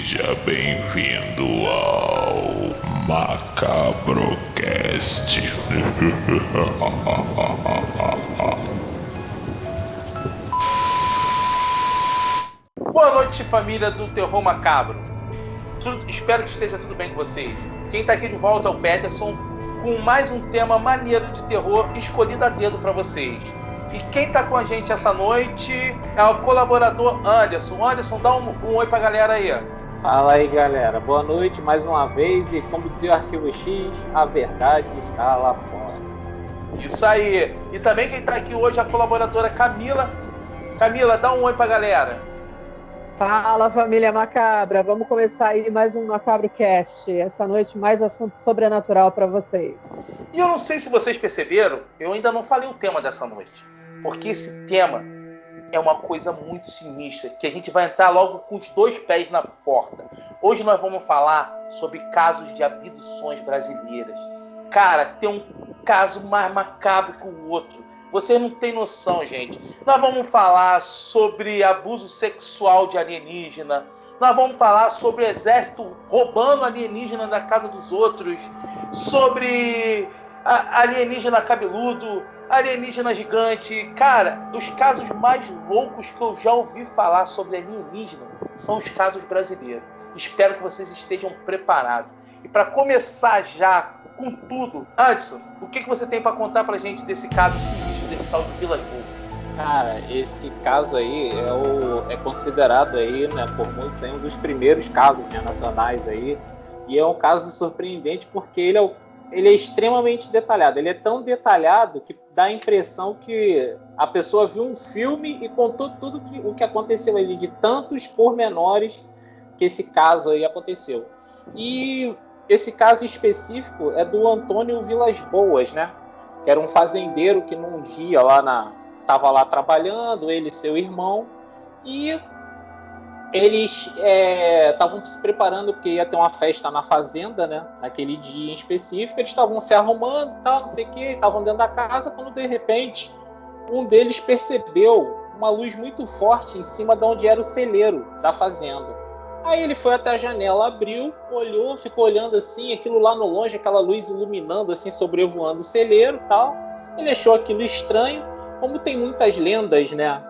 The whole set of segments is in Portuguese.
Seja bem-vindo ao Macabrocast. Boa noite, família do Terror Macabro. Espero que esteja tudo bem com vocês. Quem tá aqui de volta é o Peterson, com mais um tema maneiro de terror escolhido a dedo para vocês. E quem tá com a gente essa noite é o colaborador Anderson. Anderson, dá um oi pra galera aí. Fala aí, galera. Boa noite mais uma vez. E como dizia o Arquivo X, a verdade está lá fora. Isso aí. E também quem tá aqui hoje é a colaboradora Camila. Camila, dá um oi pra galera. Fala, família macabra. Vamos começar aí mais um Macabrocast. Essa noite mais assunto sobrenatural para vocês. E eu não sei se vocês perceberam, eu ainda não falei o tema dessa noite. Porque esse tema é uma coisa muito sinistra, que a gente vai entrar logo com os dois pés na porta. Hoje nós vamos falar sobre casos de abduções brasileiras. Cara, tem um caso mais macabro que o outro. Você não tem noção, gente. Nós vamos falar sobre abuso sexual de alienígena. Nós vamos falar sobre o exército roubando alienígena da casa dos outros. Sobre alienígena cabeludo, alienígena gigante. Cara, os casos mais loucos que eu já ouvi falar sobre alienígena são os casos brasileiros. Espero que vocês estejam preparados. E para começar já com tudo, Anderson, o que você tem para contar pra gente desse caso sinistro, desse tal de Vilas Boas? Cara, esse caso aí é considerado aí, né, por muitos aí, um dos primeiros casos, né, nacionais aí. E é um caso surpreendente porque ele é extremamente detalhado. Ele é tão detalhado que dá a impressão que a pessoa viu um filme e contou tudo o que aconteceu ali, de tantos pormenores que esse caso aí aconteceu. E esse caso específico é do Antônio Vilas Boas, né? Que era um fazendeiro que num dia estava lá trabalhando, ele e seu irmão, e eles estavam se preparando porque ia ter uma festa na fazenda, né? Naquele dia em específico, eles estavam se arrumando, tal, não sei o quê, estavam dentro da casa, quando de repente um deles percebeu uma luz muito forte em cima de onde era o celeiro da fazenda. Aí ele foi até a janela, abriu, olhou, ficou olhando assim, aquilo lá no longe, aquela luz iluminando assim, sobrevoando o celeiro e tal. Ele achou aquilo estranho, como tem muitas lendas, né,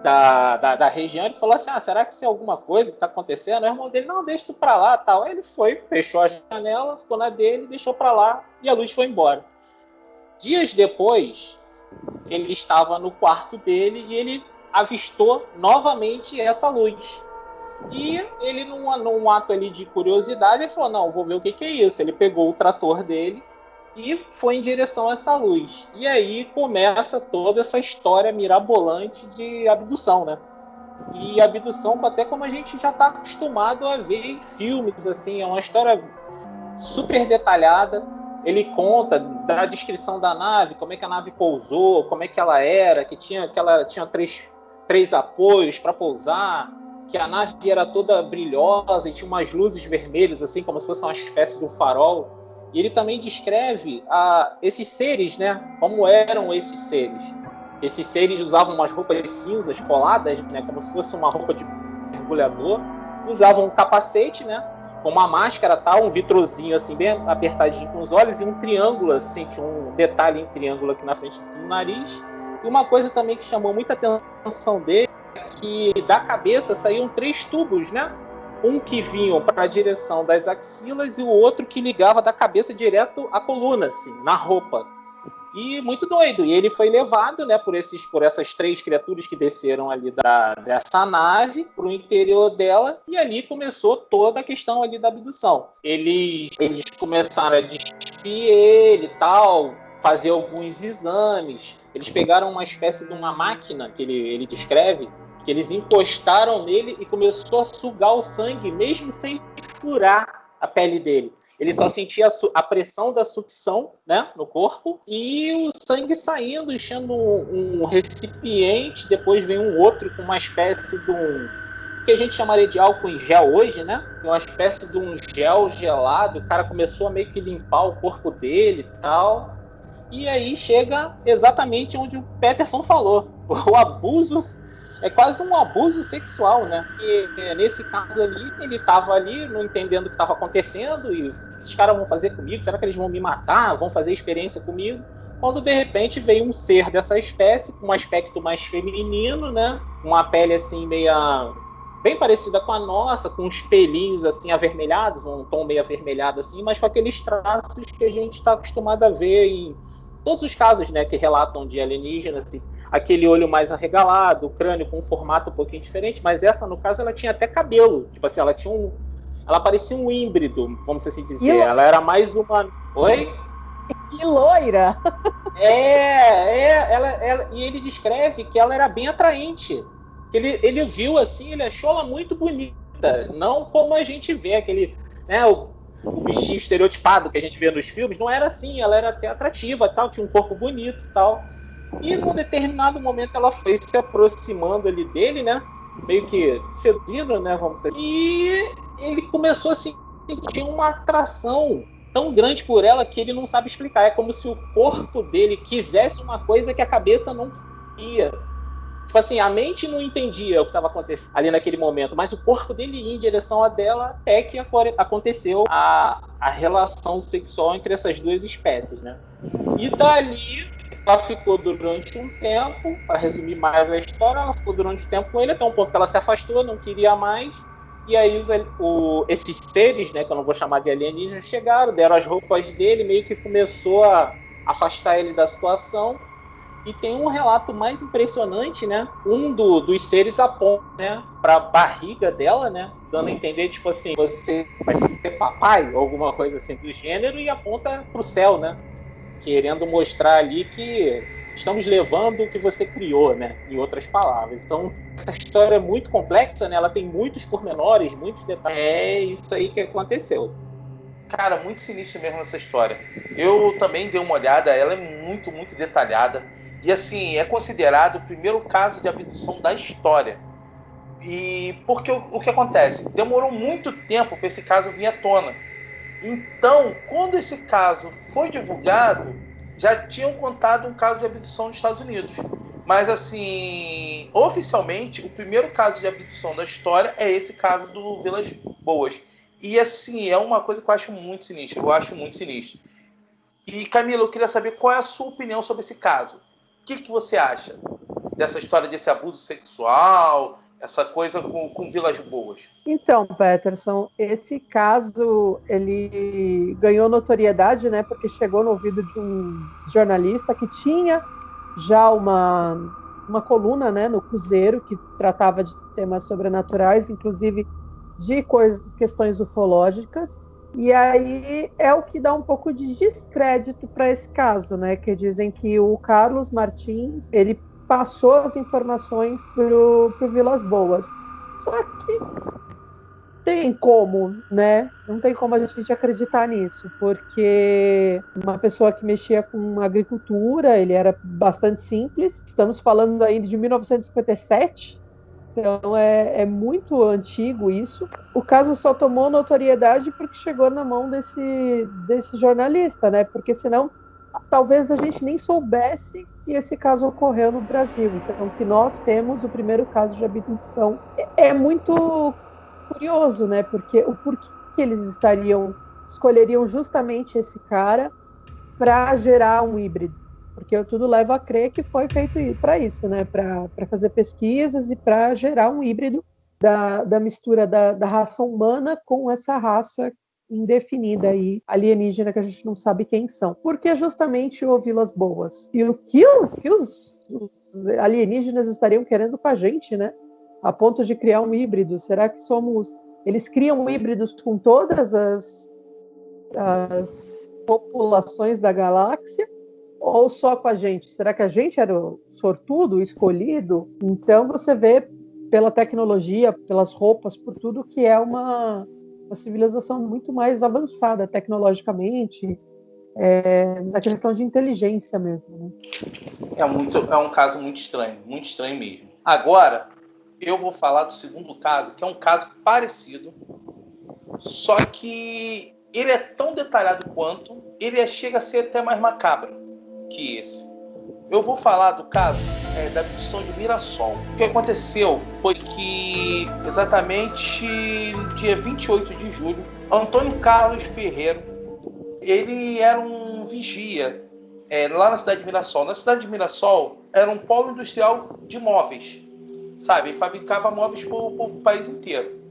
da região, ele falou assim, será que isso é alguma coisa que está acontecendo? O irmão dele, não, deixa isso para lá, tal. Aí ele foi, fechou a janela, ficou na dele, deixou para lá e a luz foi embora. Dias depois, ele estava no quarto dele e ele avistou novamente essa luz. E ele, num ato ali de curiosidade, ele falou, não, vou ver o que é isso. Ele pegou o trator dele e foi em direção a essa luz. E aí começa toda essa história mirabolante de abdução, né? E abdução, até como a gente já está acostumado a ver em filmes, assim, é uma história super detalhada. Ele conta da descrição da nave, como é que a nave pousou, como é que ela era, que ela tinha três apoios para pousar, que a nave era toda brilhosa e tinha umas luzes vermelhas, assim, como se fosse uma espécie de um farol. E ele também descreve esses seres, né? Como eram esses seres. Esses seres usavam umas roupas cinzas coladas, né? Como se fosse uma roupa de mergulhador. Usavam um capacete, né? Com uma máscara, tal, um vitrozinho assim, bem apertadinho com os olhos, e um triângulo, assim, tinha um detalhe em triângulo aqui na frente do nariz. E uma coisa também que chamou muita atenção dele, que da cabeça saíam 3 tubos, né? Um que vinha para a direção das axilas e o outro que ligava da cabeça direto à coluna, assim, na roupa. E muito doido. E ele foi levado, né, por essas 3 criaturas que desceram ali dessa nave para o interior dela, e ali começou toda a questão ali da abdução. Eles começaram a despir ele e tal, fazer alguns exames. Eles pegaram uma espécie de uma máquina que ele descreve, que eles encostaram nele e começou a sugar o sangue, mesmo sem furar a pele dele. Ele só sentia a pressão da sucção, né, no corpo, e o sangue saindo, enchendo um recipiente. Depois vem um outro com uma espécie de que a gente chamaria de álcool em gel hoje, né? Que é uma espécie de um gel gelado. O cara começou a meio que limpar o corpo dele e tal. E aí chega exatamente onde o Peterson falou. O abuso é quase um abuso sexual, né? E nesse caso ali, ele tava ali não entendendo o que estava acontecendo e esses caras vão fazer comigo? Será que eles vão me matar? Vão fazer experiência comigo? Quando de repente veio um ser dessa espécie com um aspecto mais feminino, né? Uma pele assim meia bem parecida com a nossa, com uns pelinhos assim avermelhados, um tom meio avermelhado assim, mas com aqueles traços que a gente está acostumado a ver em todos os casos, né, que relatam de alienígenas, assim, aquele olho mais arregalado, o crânio com um formato um pouquinho diferente, mas essa, no caso, ela tinha até cabelo, tipo assim, ela parecia um híbrido, vamos assim dizer, ela era mais uma... Oi? Que loira! E ele descreve que ela era bem atraente, que ele viu assim, ele achou ela muito bonita, não como a gente vê, aquele, né, o bichinho estereotipado que a gente vê nos filmes, não era assim, ela era até atrativa, tal, tinha um corpo bonito e tal. E num determinado momento ela foi se aproximando ali dele, né? Meio que seduzindo, né? Vamos dizer. E ele começou a sentir uma atração tão grande por ela que ele não sabe explicar. É como se o corpo dele quisesse uma coisa que a cabeça não queria. Tipo assim, a mente não entendia o que estava acontecendo ali naquele momento, mas o corpo dele ia em direção a dela até que aconteceu a relação sexual entre essas duas espécies, né? E dali ela ficou durante um tempo, para resumir mais a história, ela ficou durante um tempo com ele, até um ponto que ela se afastou, não queria mais, e aí esses seres, né, que eu não vou chamar de alienígenas, chegaram, deram as roupas dele, meio que começou a afastar ele da situação. E tem um relato mais impressionante, né? Dos seres aponta, né, para a barriga dela, né, dando a entender, tipo assim, você vai ser papai, ou alguma coisa assim do gênero, e aponta para o céu, né? Querendo mostrar ali que estamos levando o que você criou, né? Em outras palavras. Então, essa história é muito complexa, né? Ela tem muitos pormenores, muitos detalhes. É isso aí que aconteceu. Cara, muito sinistra mesmo essa história. Eu também dei uma olhada, ela é muito, muito detalhada. E assim, é considerado o primeiro caso de abdução da história. E porque o que acontece? Demorou muito tempo para esse caso vir à tona. Então, quando esse caso foi divulgado, já tinham contado um caso de abdução nos Estados Unidos. Mas assim, oficialmente, o primeiro caso de abdução da história é esse caso do Vilas Boas. E assim, é uma coisa que eu acho muito sinistra. E Camila, eu queria saber qual é a sua opinião sobre esse caso. O que você acha dessa história desse abuso sexual, essa coisa com Vilas Boas? Então, Peterson, esse caso ele ganhou notoriedade, né, porque chegou no ouvido de um jornalista que tinha já uma coluna, né, no Cruzeiro que tratava de temas sobrenaturais, inclusive de questões ufológicas. E aí é o que dá um pouco de descrédito para esse caso, né? Que dizem que o Carlos Martins, ele passou as informações pro Vilas Boas. Só que tem como, né? Não tem como a gente acreditar nisso, porque uma pessoa que mexia com agricultura, ele era bastante simples. Estamos falando ainda de 1957, então é muito antigo isso. O caso só tomou notoriedade porque chegou na mão desse jornalista, né? Porque senão talvez a gente nem soubesse que esse caso ocorreu no Brasil. Então, que nós temos o primeiro caso de abdução. É muito curioso, né? Porque o porquê que eles escolheriam justamente esse cara para gerar um híbrido. Porque tudo leva a crer que foi feito para isso, né? Para fazer pesquisas e para gerar um híbrido da mistura da raça humana com essa raça indefinida aí, alienígena, que a gente não sabe quem são. Porque justamente o Vilas Boas. E o que os alienígenas estariam querendo com a gente, né? A ponto de criar um híbrido. Será que eles criam híbridos com todas as populações da galáxia? Ou só com a gente? Será que a gente era o sortudo, o escolhido? Então você vê pela tecnologia, pelas roupas, por tudo que é uma civilização muito mais avançada tecnologicamente, na questão de inteligência mesmo. Né? É um caso muito estranho mesmo. Agora, eu vou falar do segundo caso, que é um caso parecido, só que ele é tão detalhado quanto, ele chega a ser até mais macabro que esse. Eu vou falar do caso da abdução de Mirassol. O que aconteceu foi que, exatamente no dia 28 de julho, Antônio Carlos Ferreiro, ele era um vigia lá na cidade de Mirassol. Na cidade de Mirassol era um polo industrial de móveis, sabe? Ele fabricava móveis para o país inteiro.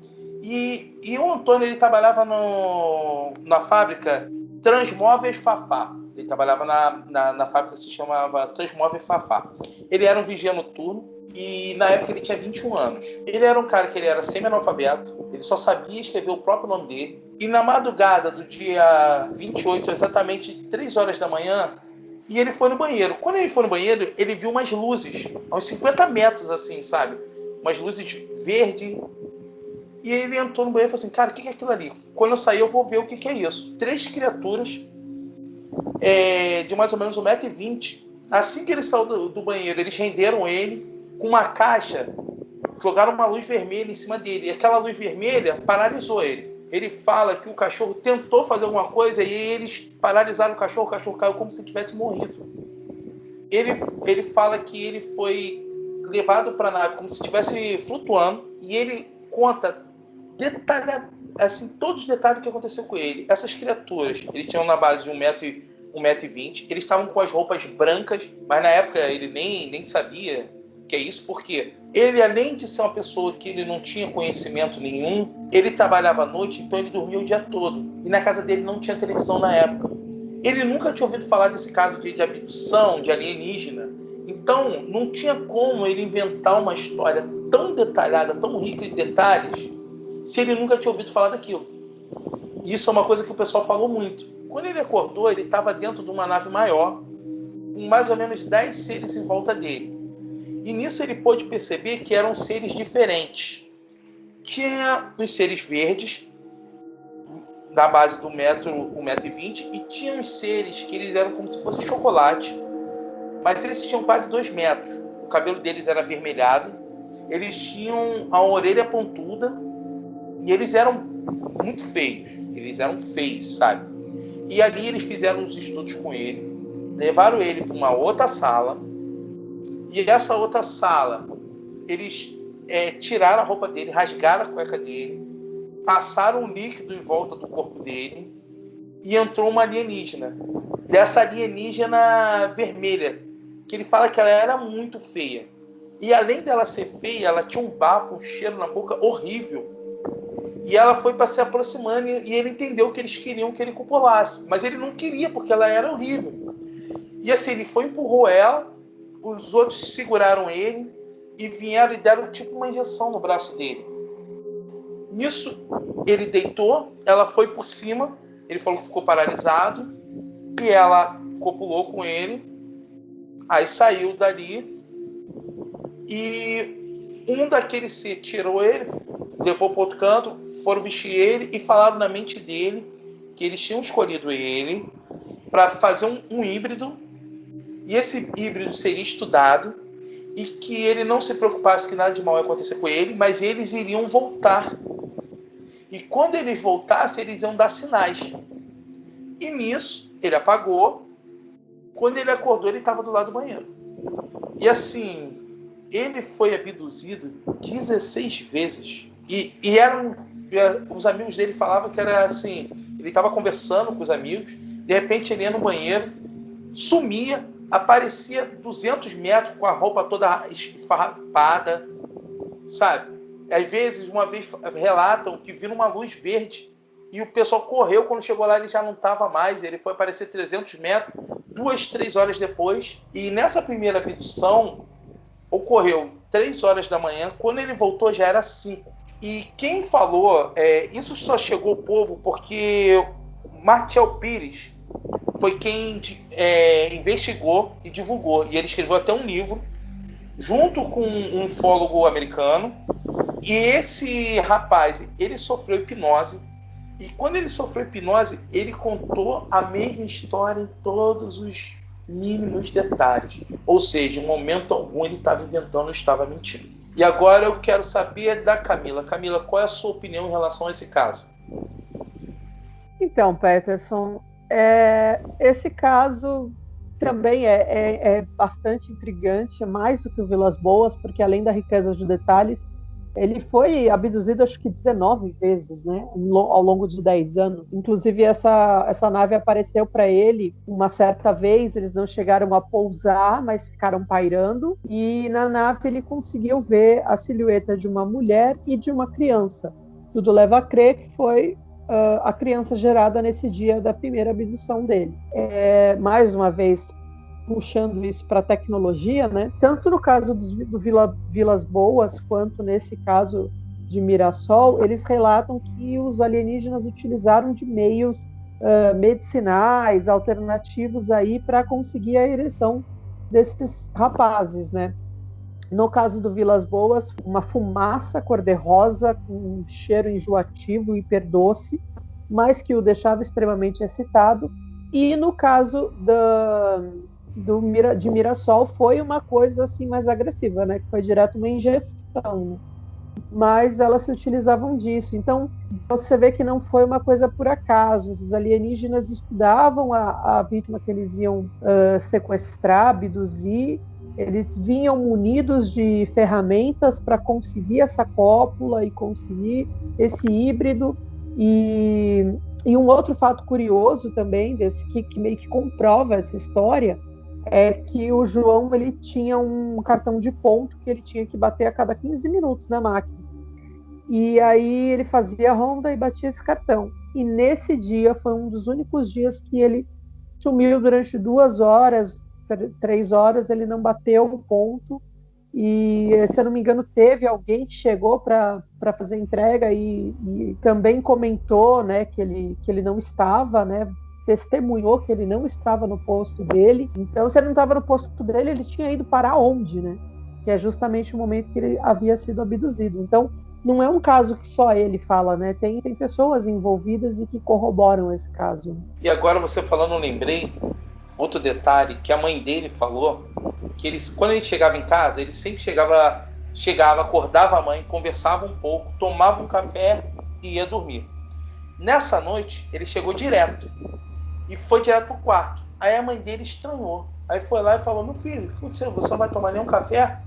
E o Antônio, ele trabalhava na fábrica Transmóveis Fafá. Ele trabalhava na fábrica que se chamava Transmóveis Fafá. Ele era um vigia noturno e na época ele tinha 21 anos. Ele era um cara que ele era semi-analfabeto, ele só sabia escrever o próprio nome dele. E na madrugada do dia 28, exatamente 3 horas da manhã, e ele foi no banheiro. Quando ele foi no banheiro, ele viu umas luzes, a uns 50 metros assim, sabe? Umas luzes verdes. E ele entrou no banheiro e falou assim, cara, o que é aquilo ali? Quando eu sair, eu vou ver o que é isso. 3 criaturas de mais ou menos 1,20 m. Assim que ele saiu do banheiro, eles renderam ele com uma caixa, jogaram uma luz vermelha em cima dele. E aquela luz vermelha paralisou ele. Ele fala que o cachorro tentou fazer alguma coisa e eles paralisaram o cachorro caiu como se tivesse morrido. Ele fala que ele foi levado para a nave como se estivesse flutuando e ele conta assim, todos os detalhes do que aconteceu com ele. Essas criaturas, eles tinham na base de 1,20 m, eles estavam com as roupas brancas, mas na época ele nem sabia que é isso, porque ele, além de ser uma pessoa que ele não tinha conhecimento nenhum, ele trabalhava à noite, então ele dormia o dia todo. E na casa dele não tinha televisão na época. Ele nunca tinha ouvido falar desse caso de abdução, de alienígena. Então, não tinha como ele inventar uma história tão detalhada, tão rica de detalhes, se ele nunca tinha ouvido falar daquilo. E isso é uma coisa que o pessoal falou muito. Quando ele acordou, ele estava dentro de uma nave maior, com mais ou menos 10 seres em volta dele. E nisso ele pôde perceber que eram seres diferentes. Tinha os seres verdes, da base do 1,20 m, e tinha os seres que eles eram como se fosse chocolate, mas eles tinham quase 2 metros. O cabelo deles era avermelhado, eles tinham a orelha pontuda e eles eram muito feios. Eles eram feios, sabe? E ali eles fizeram os estudos com ele, levaram ele para uma outra sala, e essa outra sala, eles tiraram a roupa dele, rasgaram a cueca dele, passaram um líquido em volta do corpo dele e entrou uma alienígena. Dessa alienígena vermelha, que ele fala que ela era muito feia. E além dela ser feia, ela tinha um bafo, um cheiro na boca horrível. E ela foi para se aproximando e ele entendeu que eles queriam que ele copulasse. Mas ele não queria, porque ela era horrível. E assim, ele foi, empurrou ela, os outros seguraram ele e vieram e deram tipo uma injeção no braço dele. Nisso, ele deitou, ela foi por cima, ele falou que ficou paralisado, e ela copulou com ele, aí saiu dali, e um daqueles se tirou ele, levou para outro canto, foram vestir ele e falaram na mente dele que eles tinham escolhido ele para fazer um híbrido, e esse híbrido seria estudado, e que ele não se preocupasse que nada de mal ia acontecer com ele, mas eles iriam voltar. E quando eles voltassem, eles iam dar sinais. E nisso, ele apagou. Quando ele acordou, ele estava do lado do banheiro. E assim, ele foi abduzido 16 vezes. E os amigos dele falavam que era assim, ele estava conversando com os amigos, de repente ele ia no banheiro, sumia, aparecia 200 metros com a roupa toda esfarrapada, sabe? Às vezes, uma vez relatam que viram uma luz verde e o pessoal correu, quando chegou lá ele já não estava mais, ele foi aparecer 300 metros, 2, 3 horas depois. E nessa primeira abdução ocorreu 3 horas da manhã, quando ele voltou já era 5. E quem falou, isso só chegou ao povo porque Martial Pires foi quem investigou e divulgou. E ele escreveu até um livro, junto com um ufólogo americano. E esse rapaz, ele sofreu hipnose. E quando ele sofreu hipnose, ele contou a mesma história em todos os mínimos detalhes. Ou seja, em momento algum ele estava inventando, estava mentindo. E agora eu quero saber da Camila. Camila, qual é a sua opinião em relação a esse caso? Então, Peterson, esse caso também é bastante intrigante, mais do que o Vilas Boas, porque além da riqueza de detalhes, ele foi abduzido acho que 19 vezes, né, ao longo de 10 anos. Inclusive essa nave apareceu para ele uma certa vez, eles não chegaram a pousar, mas ficaram pairando, e na nave ele conseguiu ver a silhueta de uma mulher e de uma criança. Tudo leva a crer que foi a criança gerada nesse dia da primeira abdução dele. Mais uma vez, puxando isso para a tecnologia, né? Tanto no caso do Vilas Boas, quanto nesse caso de Mirassol, eles relatam que os alienígenas utilizaram de meios medicinais, alternativos aí para conseguir a ereção desses rapazes, né? No caso do Vilas Boas, uma fumaça cor-de-rosa com um cheiro enjoativo e hiperdoce, mas que o deixava extremamente excitado. E no caso de Mirassol foi uma coisa assim mais agressiva, né? Que foi direto uma injeção, né? Mas elas se utilizavam disso. Então você vê que não foi uma coisa por acaso. Os alienígenas estudavam a vítima que eles iam sequestrar, abduzir. Eles vinham munidos de ferramentas para conseguir essa cópula e conseguir esse híbrido. E um outro fato curioso também, desse que meio que comprova essa história, é que o João ele tinha um cartão de ponto que ele tinha que bater a cada 15 minutos na máquina. E aí ele fazia a ronda e batia esse cartão. E nesse dia foi um dos únicos dias que ele sumiu durante 2 horas, 3 horas, ele não bateu o ponto. E, se eu não me engano, teve alguém que chegou para fazer entrega e também comentou, né, que ele não estava, né, testemunhou que ele não estava no posto dele. Então, se ele não estava no posto dele, ele tinha ido para onde, né? Que é justamente o momento que ele havia sido abduzido. Então, não é um caso que só ele fala, né? Tem pessoas envolvidas e que corroboram esse caso. E agora você falando, eu lembrei outro detalhe que a mãe dele falou, que quando ele chegava em casa, ele sempre chegava, acordava a mãe, conversava um pouco, tomava um café e ia dormir. Nessa noite, ele chegou direto e foi direto pro quarto. Aí a mãe dele estranhou. Aí foi lá e falou: meu filho, o que aconteceu? Você não vai tomar nenhum café?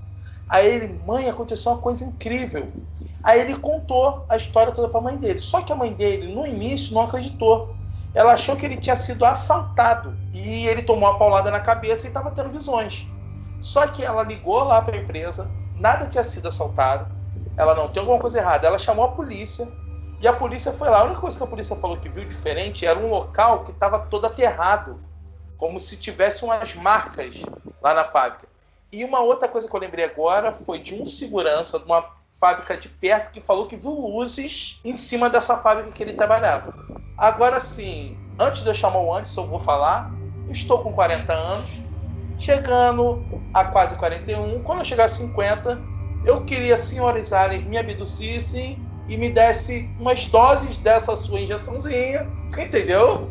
Aí ele: mãe, aconteceu uma coisa incrível. Aí ele contou a história toda para a mãe dele. Só que a mãe dele, no início, não acreditou. Ela achou que ele tinha sido assaltado. E ele tomou uma paulada na cabeça e estava tendo visões. Só que ela ligou lá para a empresa, nada tinha sido assaltado. Ela não tem alguma coisa errada. Ela chamou a polícia. E a polícia foi lá. A única coisa que a polícia falou que viu diferente era um local que estava todo aterrado. Como se tivesse umas marcas lá na fábrica. E uma outra coisa que eu lembrei agora foi de um segurança de uma fábrica de perto que falou que viu luzes em cima dessa fábrica que ele trabalhava. Agora sim, antes de eu chamar o Anderson, eu vou falar. Eu estou com 40 anos, chegando a quase 41. Quando eu chegar a 50, eu queria que senhores aliens me abducissem e me dessem umas doses dessa sua injeçãozinha, entendeu?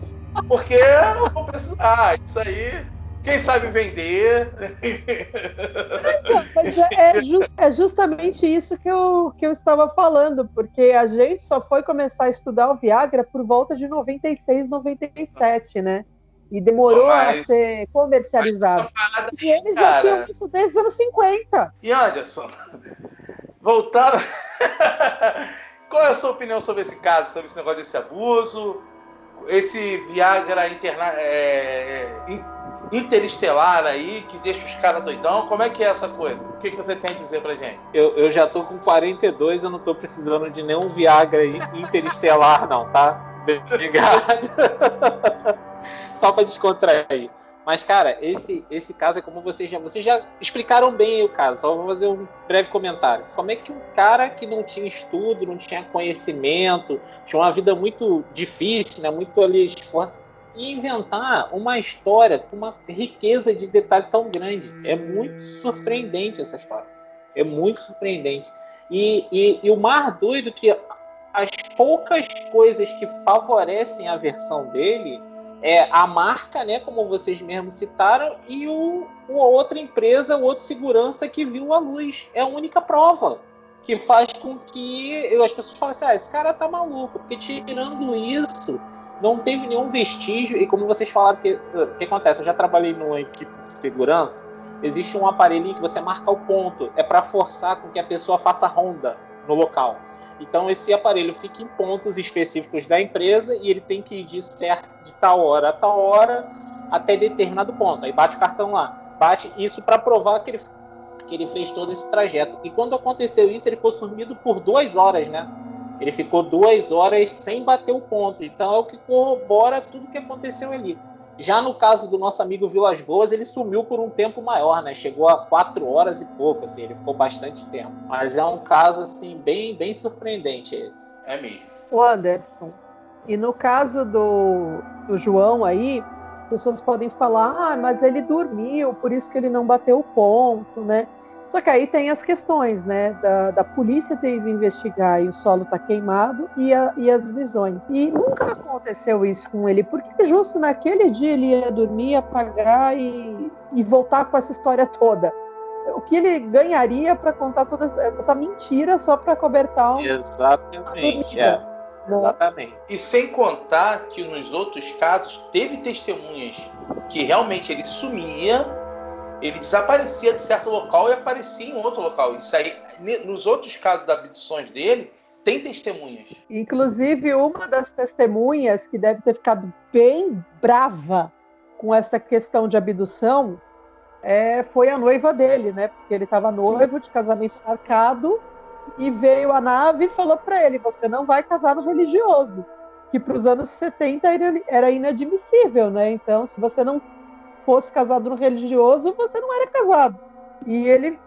Porque eu vou precisar. Isso aí, quem sabe vender. Mas é justamente isso que eu estava falando, porque a gente só foi começar a estudar o Viagra por volta de 96, 97, né? E demorou a ser comercializado. E eles já tinham isso desde os anos 50. E Anderson, voltando, qual é a sua opinião sobre esse caso, sobre esse negócio desse abuso, esse Viagra interestelar aí, que deixa os caras doidão? Como é que é essa coisa? O que você tem a dizer pra gente? Eu já tô com 42, eu não tô precisando de nenhum Viagra interestelar não, tá? Obrigado. Só pra descontrair. Mas, cara, esse caso é como vocês já explicaram bem o caso. Só vou fazer um breve comentário. Como é que um cara que não tinha estudo, não tinha conhecimento, tinha uma vida muito difícil, né, muito ali esforço, ia inventar uma história com uma riqueza de detalhe tão grande? É muito surpreendente essa história. É muito surpreendente. E o mais doido que as poucas coisas que favorecem a versão dele é a marca, né, como vocês mesmos citaram, e a outra empresa, o outro segurança que viu a luz. É a única prova que faz com que as pessoas falem assim, esse cara tá maluco, porque tirando isso, não teve nenhum vestígio, e como vocês falaram, o que acontece? Eu já trabalhei numa equipe de segurança, existe um aparelhinho que você marca o ponto, é para forçar com que a pessoa faça ronda no local. Então esse aparelho fica em pontos específicos da empresa e ele tem que ir de tal hora a tal hora até determinado ponto. Aí bate o cartão lá, bate isso para provar que ele fez todo esse trajeto. E quando aconteceu isso, ele ficou sumido por 2 horas, né? Ele ficou 2 horas sem bater o ponto. Então é o que corrobora tudo que aconteceu ali. Já no caso do nosso amigo Vilas Boas, ele sumiu por um tempo maior, né? Chegou a 4 horas e pouco, assim, ele ficou bastante tempo. Mas é um caso, assim, bem surpreendente esse. É mesmo. O Anderson, e no caso do João aí, pessoas podem falar, mas ele dormiu, por isso que ele não bateu o ponto, né? Só que aí tem as questões, né, da polícia ter ido investigar e o solo tá queimado e as visões. E nunca aconteceu isso com ele, porque justo naquele dia ele ia dormir, apagar e voltar com essa história toda. O que ele ganharia para contar toda essa mentira só para cobertar Exatamente, exatamente. E sem contar que nos outros casos teve testemunhas que realmente ele sumia, ele desaparecia de certo local e aparecia em outro local. Isso aí, nos outros casos das abduções dele, tem testemunhas. Inclusive, uma das testemunhas que deve ter ficado bem brava com essa questão de abdução foi a noiva dele, né? Porque ele estava noivo de casamento marcado e veio a nave e falou para ele, você não vai casar no religioso, que para os anos 70 era inadmissível, né? Então, se você não fosse casado no religioso, você não era casado. E ele,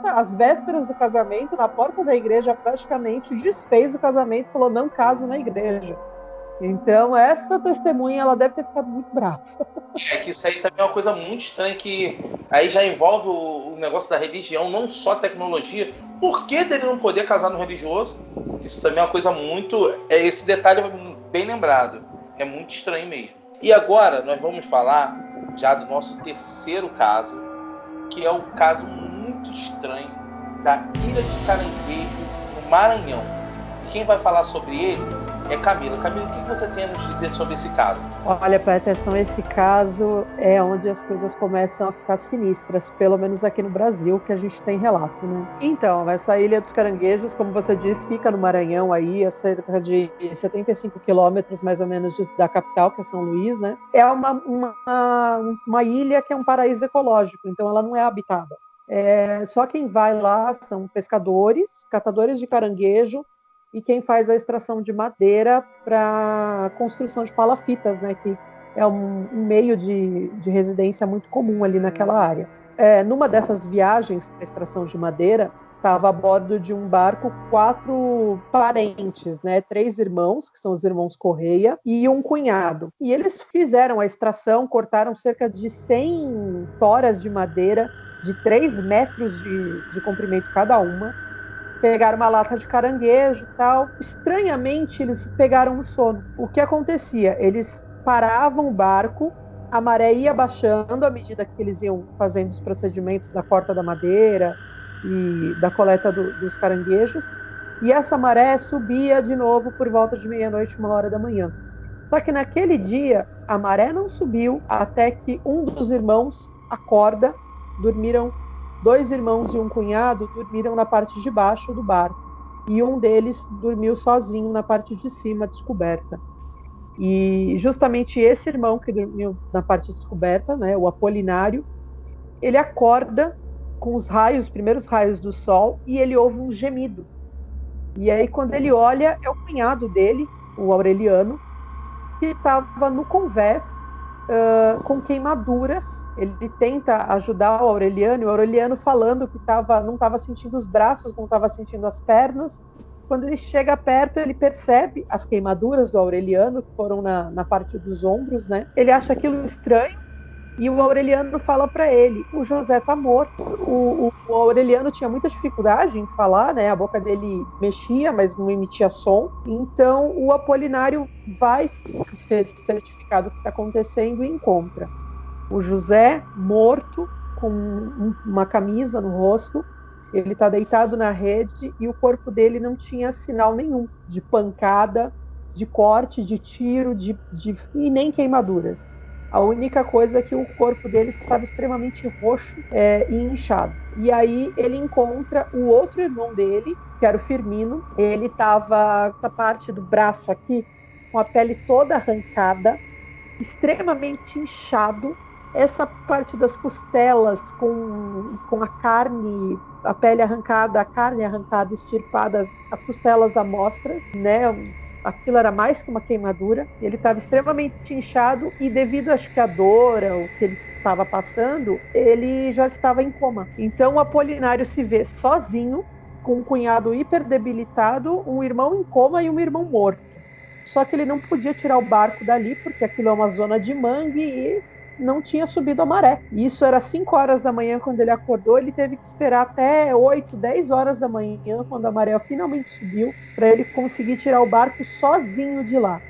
as vésperas do casamento, na porta da igreja, praticamente desfez o casamento, falou, não caso na igreja. Então, essa testemunha, ela deve ter ficado muito brava. É que isso aí também é uma coisa muito estranha, que aí já envolve o negócio da religião, não só a tecnologia. Por que dele não poder casar no religioso? Isso também é uma coisa muito... Esse detalhe é bem lembrado. É muito estranho mesmo. E agora nós vamos falar já do nosso terceiro caso, que é um caso muito estranho da Ilha de Caranguejo, no Maranhão. E quem vai falar sobre ele é Camila. Camila, o que você tem a nos dizer sobre esse caso? Olha, presta atenção, esse caso é onde as coisas começam a ficar sinistras, pelo menos aqui no Brasil, que a gente tem relato, né? Então, essa Ilha dos Caranguejos, como você disse, fica no Maranhão aí, a cerca de 75 quilômetros, mais ou menos, da capital, que é São Luís, né? É uma ilha que é um paraíso ecológico, então ela não é habitada. Só quem vai lá são pescadores, catadores de caranguejo, e quem faz a extração de madeira para construção de palafitas, né, que é um meio de residência muito comum ali naquela área. Numa dessas viagens para extração de madeira, estava a bordo de um barco 4 parentes, né, 3 irmãos, que são os irmãos Correia, e um cunhado. E eles fizeram a extração, cortaram cerca de 100 toras de madeira de 3 metros de comprimento cada uma, pegaram uma lata de caranguejo e tal. Estranhamente, eles pegaram no sono. O que acontecia? Eles paravam o barco, a maré ia baixando à medida que eles iam fazendo os procedimentos da corta da madeira e da coleta dos caranguejos, e essa maré subia de novo por volta de meia-noite, 1h da manhã. Só que naquele dia, a maré não subiu até que um dos irmãos acorda, dormiram 2 irmãos e um cunhado dormiram na parte de baixo do barco. E um deles dormiu sozinho na parte de cima, descoberta. E justamente esse irmão que dormiu na parte descoberta, né, o Apolinário, ele acorda com os primeiros raios do sol, e ele ouve um gemido. E aí, quando ele olha, é o cunhado dele, o Aureliano, que estava no convés, com queimaduras. Ele tenta ajudar o Aureliano falando que não estava sentindo os braços, não estava sentindo as pernas. Quando ele chega perto, ele percebe as queimaduras do Aureliano, que foram na parte dos ombros, né? Ele acha aquilo estranho, e o Aureliano fala para ele, o José está morto. O Aureliano tinha muita dificuldade em falar, né? A boca dele mexia, mas não emitia som. Então o Apolinário vai se certificar do que está acontecendo e encontra o José morto, com uma camisa no rosto, Ele está deitado na rede e o corpo dele não tinha sinal nenhum de pancada, de corte, de tiro, e nem queimaduras. A única coisa é que o corpo dele estava extremamente roxo e inchado. E aí ele encontra o outro irmão dele, que era o Firmino. Ele estava com a parte do braço aqui, com a pele toda arrancada, extremamente inchado. Essa parte das costelas com a carne, a pele arrancada, a carne arrancada, extirpada, as costelas à mostra, né? Aquilo era mais que uma queimadura. Ele estava extremamente inchado e devido, acho que a dor, o que ele estava passando, ele já estava em coma. Então o Apolinário se vê sozinho, com um cunhado hiper debilitado, um irmão em coma e um irmão morto. Só que ele não podia tirar o barco dali, porque aquilo é uma zona de mangue e não tinha subido a maré. E isso era 5 horas da manhã quando ele acordou. Ele teve que esperar até 8, 10 horas da manhã, quando a maré finalmente subiu, para ele conseguir tirar o barco sozinho de lá.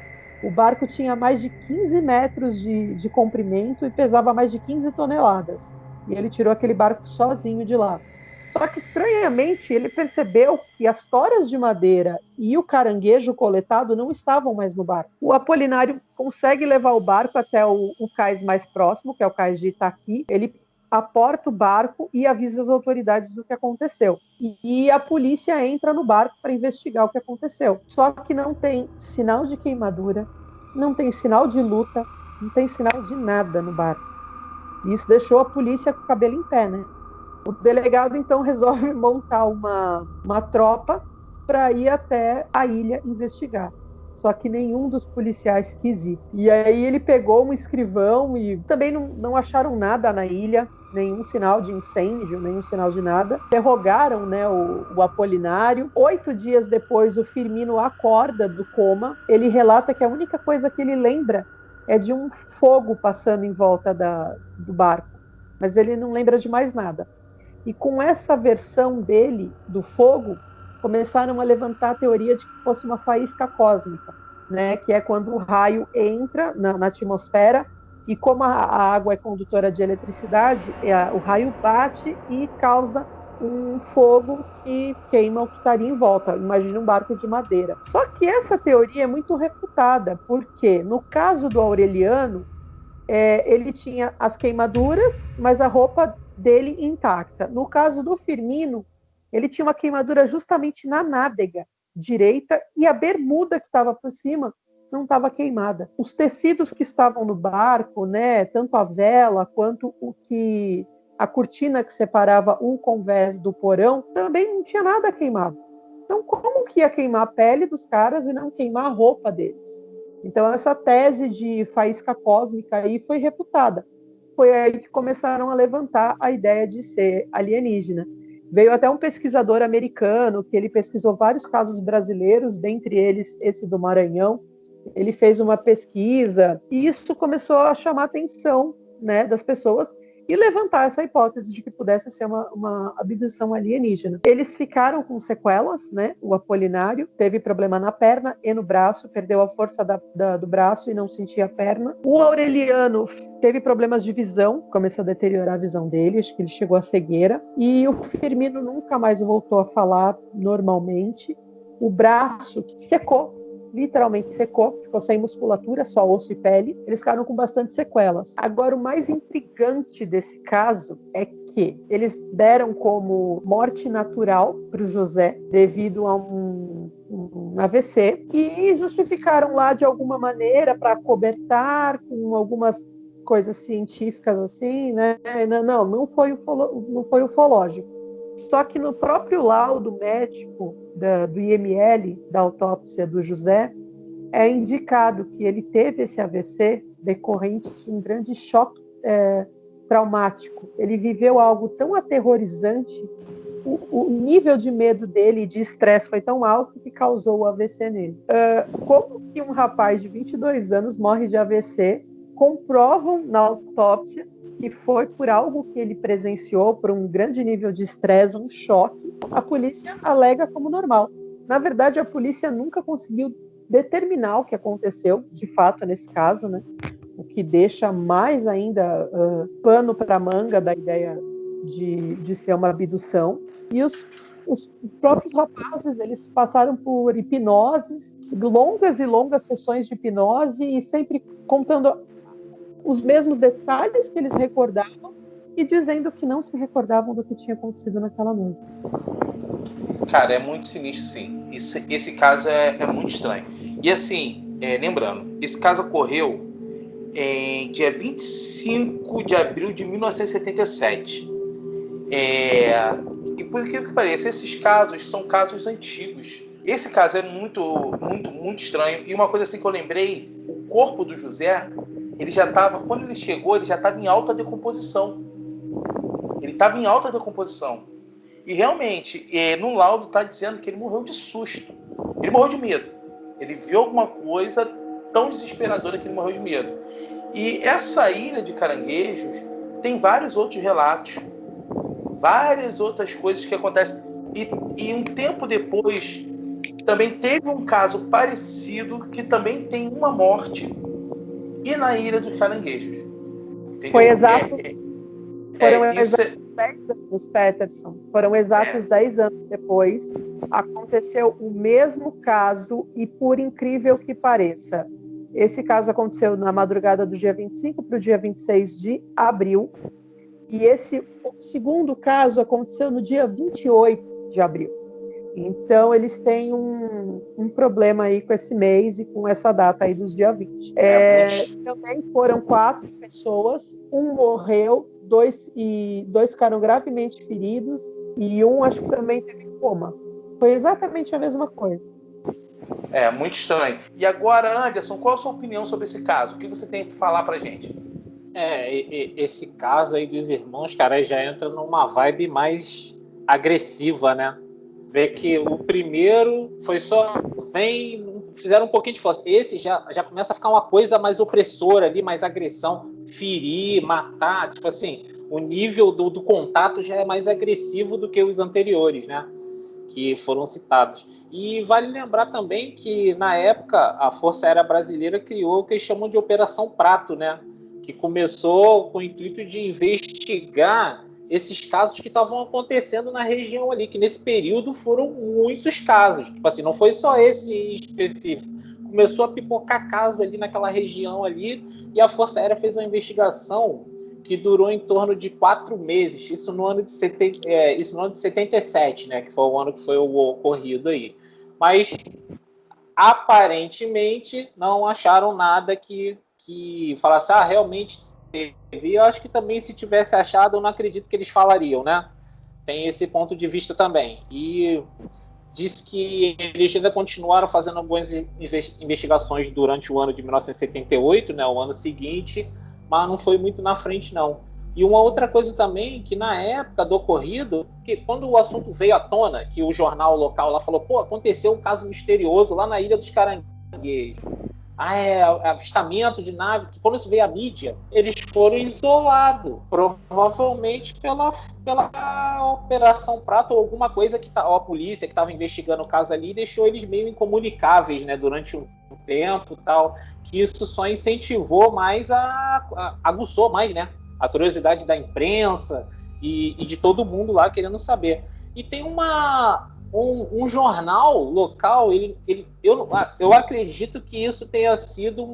O barco tinha mais de 15 metros de comprimento e pesava mais de 15 toneladas. E ele tirou aquele barco sozinho de lá. Só que, estranhamente, ele percebeu que as toras de madeira e o caranguejo coletado não estavam mais no barco. O Apolinário consegue levar o barco até o cais mais próximo, que é o cais de Itaqui. Ele aporta o barco e avisa as autoridades do que aconteceu. E a polícia entra no barco para investigar o que aconteceu. Só que não tem sinal de queimadura, não tem sinal de luta, não tem sinal de nada no barco. E isso deixou a polícia com o cabelo em pé, né? O delegado, então, resolve montar uma tropa para ir até a ilha investigar. Só que nenhum dos policiais quis ir. E aí ele pegou um escrivão e também não acharam nada na ilha, nenhum sinal de incêndio, nenhum sinal de nada. Interrogaram, né, o Apolinário. 8 dias depois, o Firmino acorda do coma. Ele relata que a única coisa que ele lembra é de um fogo passando em volta do barco. Mas ele não lembra de mais nada. E com essa versão dele, do fogo, começaram a levantar a teoria de que fosse uma faísca cósmica, né? Que é quando o raio entra na atmosfera e como a água é condutora de eletricidade, o raio bate e causa um fogo que queima o que estaria em volta. Imagina um barco de madeira. Só que essa teoria é muito refutada, porque no caso do Aureliano, ele tinha as queimaduras, mas a roupa dele intacta. No caso do Firmino, ele tinha uma queimadura justamente na nádega direita e a bermuda que estava por cima não estava queimada. Os tecidos que estavam no barco, né, tanto a vela quanto a cortina que separava o convés do porão, também não tinha nada queimado. Então, como que ia queimar a pele dos caras e não queimar a roupa deles? Então, essa tese de faísca cósmica aí foi refutada. Foi aí que começaram a levantar a ideia de ser alienígena. Veio até um pesquisador americano, que ele pesquisou vários casos brasileiros, dentre eles esse do Maranhão. Ele fez uma pesquisa e isso começou a chamar a atenção, né, das pessoas e levantar essa hipótese de que pudesse ser uma abdução alienígena. Eles ficaram com sequelas, né? O Apolinário teve problema na perna e no braço, perdeu a força do braço e não sentia a perna. O Aureliano teve problemas de visão, começou a deteriorar a visão dele, acho que ele chegou à cegueira. E o Firmino nunca mais voltou a falar normalmente. O braço secou, literalmente secou, ficou sem musculatura, só osso e pele. Eles ficaram com bastante sequelas. Agora, o mais intrigante desse caso é que eles deram como morte natural para o José, devido a um AVC, e justificaram lá de alguma maneira para acobertar com algumas coisas científicas assim, né? Não foi ufológico. Só que no próprio laudo médico do IML, da autópsia do José, é indicado que ele teve esse AVC decorrente de um grande choque traumático. Ele viveu algo tão aterrorizante, o nível de medo dele e de estresse foi tão alto que causou o AVC nele. Como que um rapaz de 22 anos morre de AVC? Comprovam na autópsia que foi por algo que ele presenciou, por um grande nível de estresse, um choque. A polícia alega como normal. Na verdade, a polícia nunca conseguiu determinar o que aconteceu, de fato, nesse caso, né? O que deixa mais ainda pano para a manga da ideia de ser uma abdução. E os próprios rapazes, eles passaram por hipnoses, longas e longas sessões de hipnose, e sempre contando os mesmos detalhes que eles recordavam e dizendo que não se recordavam do que tinha acontecido naquela noite. Cara, é muito sinistro, sim. Esse caso é muito estranho. E assim, lembrando, esse caso ocorreu em dia 25 de abril de 1977. E por incrível que pareça, esses casos são casos antigos. Esse caso é muito, muito, muito estranho. E uma coisa assim que eu lembrei, o corpo do José, ele já estava, quando ele chegou, ele já estava em alta decomposição. Ele estava em alta decomposição. E realmente, no laudo está dizendo que ele morreu de susto. Ele morreu de medo. Ele viu alguma coisa tão desesperadora que ele morreu de medo. E essa ilha de Caranguejos tem vários outros relatos. Várias outras coisas que acontecem. E um tempo depois, também teve um caso parecido que também tem uma morte e na ilha dos Caranguejos. Entendeu? Foi exato. Foram exatos 10 anos, Peterson. Foram exatos 10 anos depois. Aconteceu o mesmo caso e, por incrível que pareça, esse caso aconteceu na madrugada do dia 25 para o dia 26 de abril. E esse segundo caso aconteceu no dia 28 de abril. Então, eles têm um problema aí com esse mês e com essa data aí dos dia 20. Também foram 4 pessoas, um morreu, 2 ficaram gravemente feridos e um acho que também teve coma. Foi exatamente a mesma coisa. Muito estranho. E agora, Anderson, qual a sua opinião sobre esse caso? O que você tem para falar pra gente? Esse caso aí dos irmãos, cara, já entra numa vibe mais agressiva, né? Vê que o primeiro foi só... fizeram um pouquinho de força. Esse já começa a ficar uma coisa mais opressora ali, mais agressão, ferir, matar, tipo assim, o nível do contato já é mais agressivo do que os anteriores, né? Que foram citados. E vale lembrar também que, na época, a Força Aérea Brasileira criou o que eles chamam de Operação Prato, né? Que começou com o intuito de investigar esses casos que estavam acontecendo na região ali, que nesse período foram muitos casos. Tipo assim, não foi só esse em específico. Começou a pipocar casos ali naquela região ali, e a Força Aérea fez uma investigação que durou em torno de 4 meses. Isso no ano de 77, né? Que foi o ano que foi o ocorrido aí. Mas, aparentemente, não acharam nada que falasse, realmente teve. Eu acho que também, se tivesse achado, eu não acredito que eles falariam, né? Tem esse ponto de vista também. E diz que eles ainda continuaram fazendo algumas investigações durante o ano de 1978, né? O ano seguinte, mas não foi muito na frente, não. E uma outra coisa também, que na época do ocorrido, que quando o assunto veio à tona, que o jornal local lá falou, aconteceu um caso misterioso lá na Ilha dos Caranguejos. Avistamento de nave, que quando isso veio à mídia, eles foram isolados, provavelmente pela Operação Prato ou alguma coisa ou a polícia que estava investigando o caso ali deixou eles meio incomunicáveis, né, durante um tempo, tal, que isso só incentivou mais, aguçou mais, né, a curiosidade da imprensa e de todo mundo lá querendo saber. E tem um jornal local, eu acredito que isso tenha sido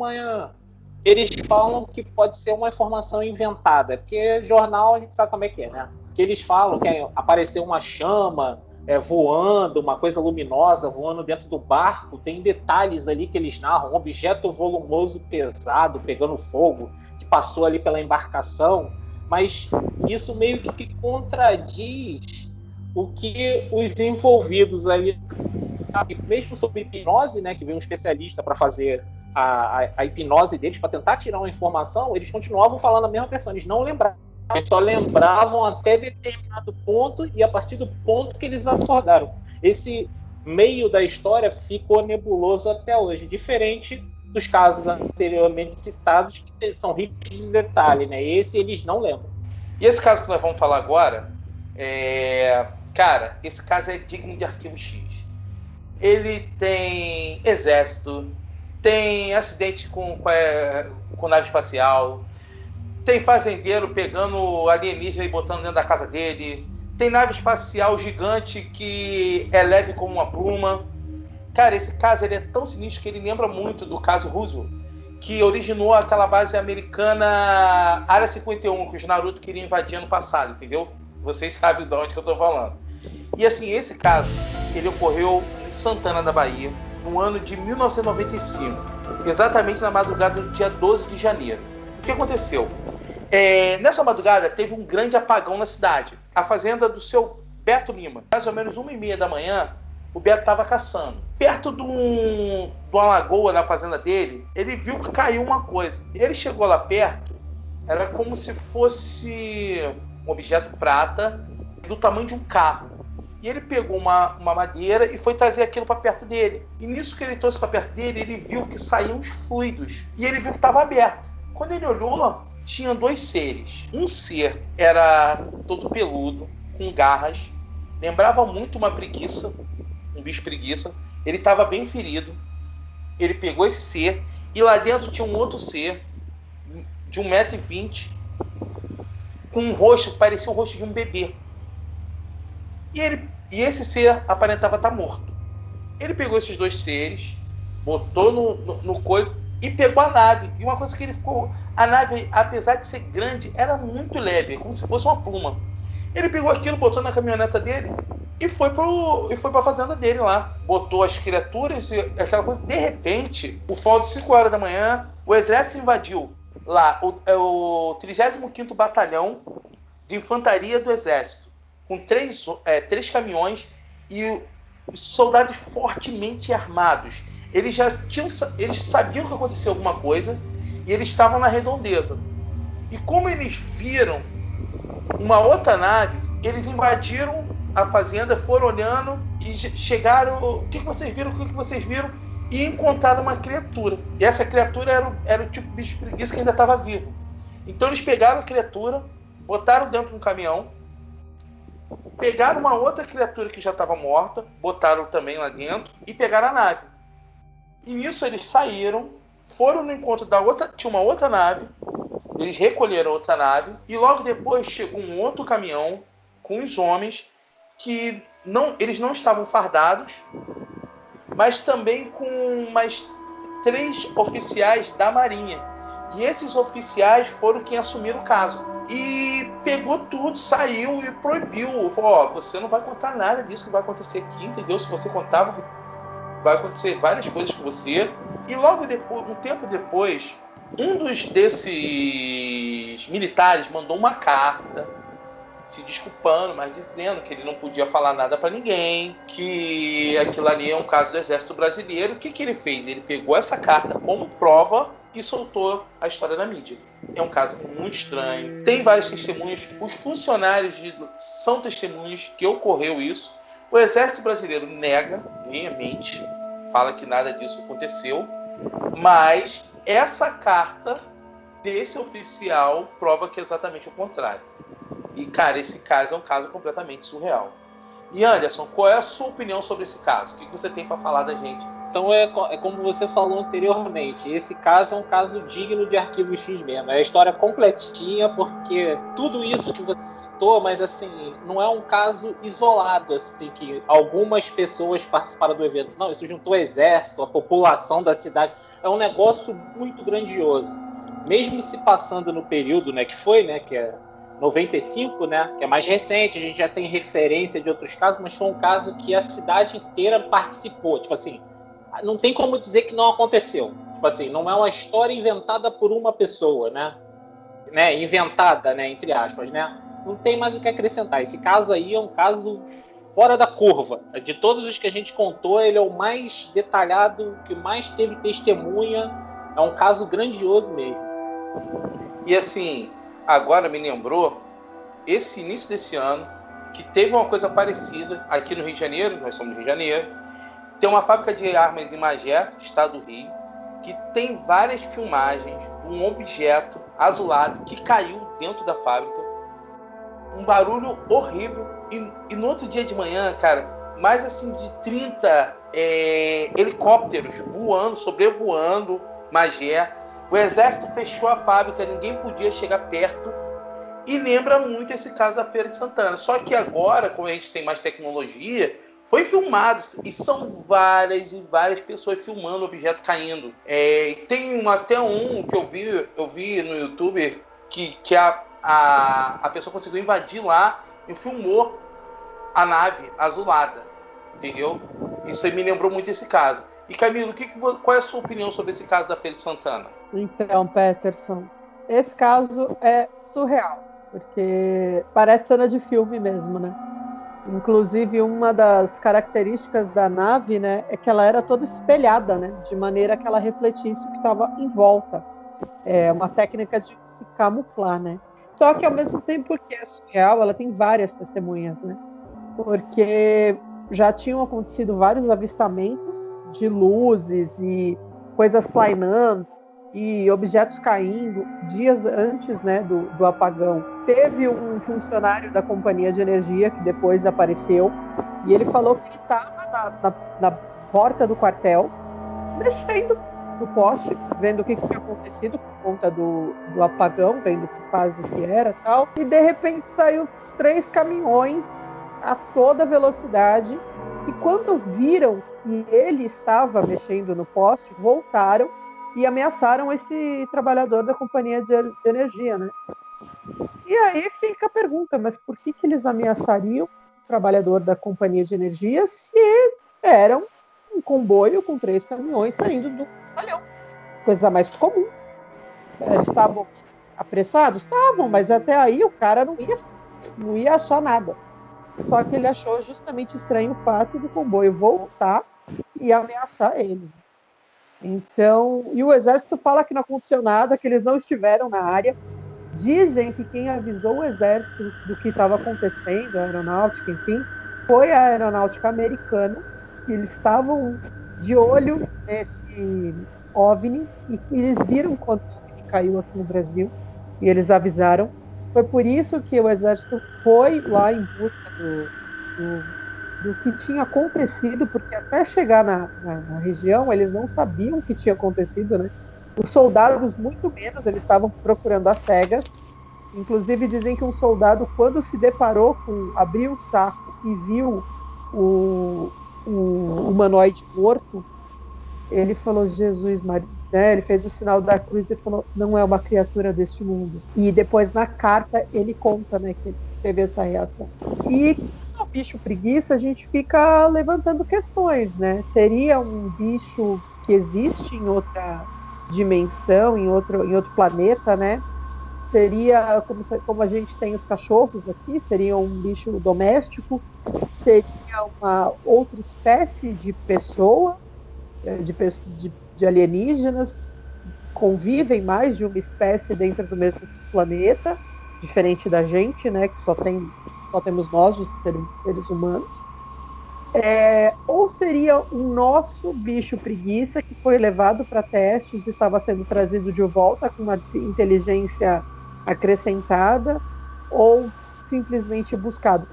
eles falam que pode ser uma informação inventada, porque jornal a gente sabe como é que é, né? Que eles falam que apareceu uma chama voando, uma coisa luminosa voando dentro do barco, tem detalhes ali que eles narram, um objeto volumoso pesado pegando fogo, que passou ali pela embarcação, mas isso meio que contradiz o que os envolvidos ali, mesmo sobre hipnose, né, que veio um especialista para fazer a hipnose deles, para tentar tirar uma informação, eles continuavam falando a mesma versão, eles não lembravam, eles só lembravam até determinado ponto e a partir do ponto que eles acordaram. Esse meio da história ficou nebuloso até hoje, diferente dos casos anteriormente citados, que são ricos de detalhe, né? Esse eles não lembram. E esse caso que nós vamos falar agora, cara, esse caso é digno de arquivo X. Ele tem exército, tem acidente com nave espacial, Tem fazendeiro pegando alienígena e botando dentro da casa dele. Tem nave espacial gigante que é leve como uma pluma. Cara, esse caso ele é tão sinistro que ele lembra muito do caso Roswell, que originou aquela base americana Área 51, que os Naruto queriam invadir ano passado, entendeu? Vocês sabem de onde que eu tô falando. E assim, esse caso, ele ocorreu em Santana da Bahia, no ano de 1995, exatamente na madrugada do dia 12 de janeiro. O que aconteceu? Nessa madrugada teve um grande apagão na cidade. A fazenda do seu Beto Lima, mais ou menos 1h30 da manhã, o Beto estava caçando. Perto de uma lagoa na fazenda dele, ele viu que caiu uma coisa. Ele chegou lá perto, era como se fosse um objeto prata do tamanho de um carro. E ele pegou uma madeira e foi trazer aquilo para perto dele. E nisso que ele trouxe para perto dele, ele viu que saíam os fluidos. E ele viu que estava aberto. Quando ele olhou, tinha 2 seres. Um ser era todo peludo, com garras, lembrava muito uma preguiça, um bicho preguiça. Ele estava bem ferido. Ele pegou esse ser e lá dentro tinha um outro ser de 1,20 m, com um rosto que parecia o rosto de um bebê. E esse ser aparentava estar morto. Ele pegou esses 2 seres, botou no coisa e pegou a nave. E uma coisa que ele ficou... A nave, apesar de ser grande, era muito leve, como se fosse uma pluma. Ele pegou aquilo, botou na caminhoneta dele e foi para a fazenda dele lá. Botou as criaturas e aquela coisa. De repente, o fall de 5 horas da manhã, o exército invadiu lá o 35º Batalhão de Infantaria do Exército, com 3 caminhões e soldados fortemente armados. Eles sabiam que aconteceu alguma coisa e eles estavam na redondeza. E como eles viram uma outra nave, eles invadiram a fazenda, foram olhando e chegaram. O que vocês viram? O que vocês viram? E encontraram uma criatura. E essa criatura era o tipo de bicho preguiça que ainda estava vivo. Então eles pegaram a criatura, botaram dentro de um caminhão, pegaram uma outra criatura que já estava morta, botaram também lá dentro e pegaram a nave. E nisso eles saíram, foram no encontro da outra, tinha uma outra nave, eles recolheram a outra nave e logo depois chegou um outro caminhão com os homens que eles não estavam fardados, mas também com mais 3 oficiais da Marinha. E esses oficiais foram quem assumiram o caso. E pegou tudo, saiu e proibiu. Falou, você não vai contar nada disso que vai acontecer aqui, entendeu? Se você contar, vai acontecer várias coisas com você. E logo depois, um tempo depois, desses militares mandou uma carta se desculpando, mas dizendo que ele não podia falar nada para ninguém, que aquilo ali é um caso do Exército Brasileiro. O que ele fez? Ele pegou essa carta como prova e soltou a história na mídia. É um caso muito estranho. Tem várias testemunhas. Os funcionários são testemunhas que ocorreu isso. O Exército Brasileiro nega veemente, fala que nada disso aconteceu, mas essa carta desse oficial prova que é exatamente o contrário. E, cara, esse caso é um caso completamente surreal. E, Anderson, qual é a sua opinião sobre esse caso? O que você tem para falar da gente? Então é como você falou anteriormente, esse caso é um caso digno de Arquivo X mesmo. É a história completinha, porque tudo isso que você citou, mas assim, não é um caso isolado, assim, que algumas pessoas participaram do evento. Não, isso juntou o exército, a população da cidade. É um negócio muito grandioso. Mesmo se passando no período, né, que foi, né, que é 95, né, que é mais recente, a gente já tem referência de outros casos, mas foi um caso que a cidade inteira participou. Tipo assim, não tem como dizer que não aconteceu. Tipo assim, não é uma história inventada por uma pessoa, né? Inventada, né, entre aspas, né? Não tem mais o que acrescentar. Esse caso aí é um caso fora da curva. De todos os que a gente contou, ele é o mais detalhado, que mais teve testemunha. É um caso grandioso mesmo. E assim, agora me lembrou, esse início desse ano, que teve uma coisa parecida aqui no Rio de Janeiro, nós somos do Rio de Janeiro, tem uma fábrica de armas em Magé, estado do Rio, que tem várias filmagens de um objeto azulado que caiu dentro da fábrica. Um barulho horrível. E no outro dia de manhã, cara, mais assim de 30 helicópteros voando, sobrevoando Magé. O exército fechou a fábrica, ninguém podia chegar perto. E lembra muito esse caso da Feira de Santana. Só que agora, como a gente tem mais tecnologia, foi filmado. E são várias e várias pessoas filmando o objeto caindo. Tem até um que eu vi no YouTube que a pessoa conseguiu invadir lá e filmou a nave azulada. Entendeu? Isso aí me lembrou muito esse caso. E Camilo, qual é a sua opinião sobre esse caso da Feira de Santana? Então, Peterson, esse caso é surreal, porque parece cena de filme mesmo, né? Inclusive, uma das características da nave, né, é que ela era toda espelhada, né? De maneira que ela refletisse o que estava em volta. É uma técnica de se camuflar, né? Só que, ao mesmo tempo que é surreal, ela tem várias testemunhas, né? Porque já tinham acontecido vários avistamentos de luzes e coisas plainando e objetos caindo dias antes, né, do apagão. Teve um funcionário da companhia de energia que depois apareceu e ele falou que ele estava na porta do quartel mexendo no poste, vendo o que tinha acontecido por conta do apagão, vendo que fase que era e tal, e de repente saiu 3 caminhões a toda velocidade, e quando viram que ele estava mexendo no poste, voltaram e ameaçaram esse trabalhador da companhia de energia, né? E aí fica a pergunta, mas por que eles ameaçariam o trabalhador da companhia de energia se eram um comboio com 3 caminhões saindo do batalhão? Coisa mais comum. Eles estavam apressados? Estavam, mas até aí o cara não ia achar nada. Só que ele achou justamente estranho o fato do comboio voltar e ameaçar ele. Então, e o exército fala que não aconteceu nada, que eles não estiveram na área. Dizem que quem avisou o exército do que estava acontecendo, a aeronáutica, enfim, foi a aeronáutica americana, que eles estavam de olho nesse OVNI e eles viram quando o OVNI caiu aqui no Brasil e eles avisaram. Foi por isso que o exército foi lá em busca do que tinha acontecido, porque até chegar na região eles não sabiam o que tinha acontecido, né? Os soldados, muito menos, eles estavam procurando às cegas. Inclusive, dizem que um soldado, quando se deparou abriu o saco e viu o humanoide morto, ele falou, Jesus Maria, né? Ele fez o sinal da cruz e falou, não é uma criatura deste mundo. E depois, na carta, ele conta, né, que ele teve essa reação. E o bicho preguiça, a gente fica levantando questões, né? Seria um bicho que existe em outra dimensão, em outro planeta, né? Seria como a gente tem os cachorros aqui, seria um bicho doméstico, seria uma outra espécie de pessoa, de alienígenas, convivem mais de uma espécie dentro do mesmo planeta, diferente da gente, né, que só temos nós, os seres humanos. Ou seria o nosso bicho preguiça que foi levado para testes e estava sendo trazido de volta com uma inteligência acrescentada, ou simplesmente buscado.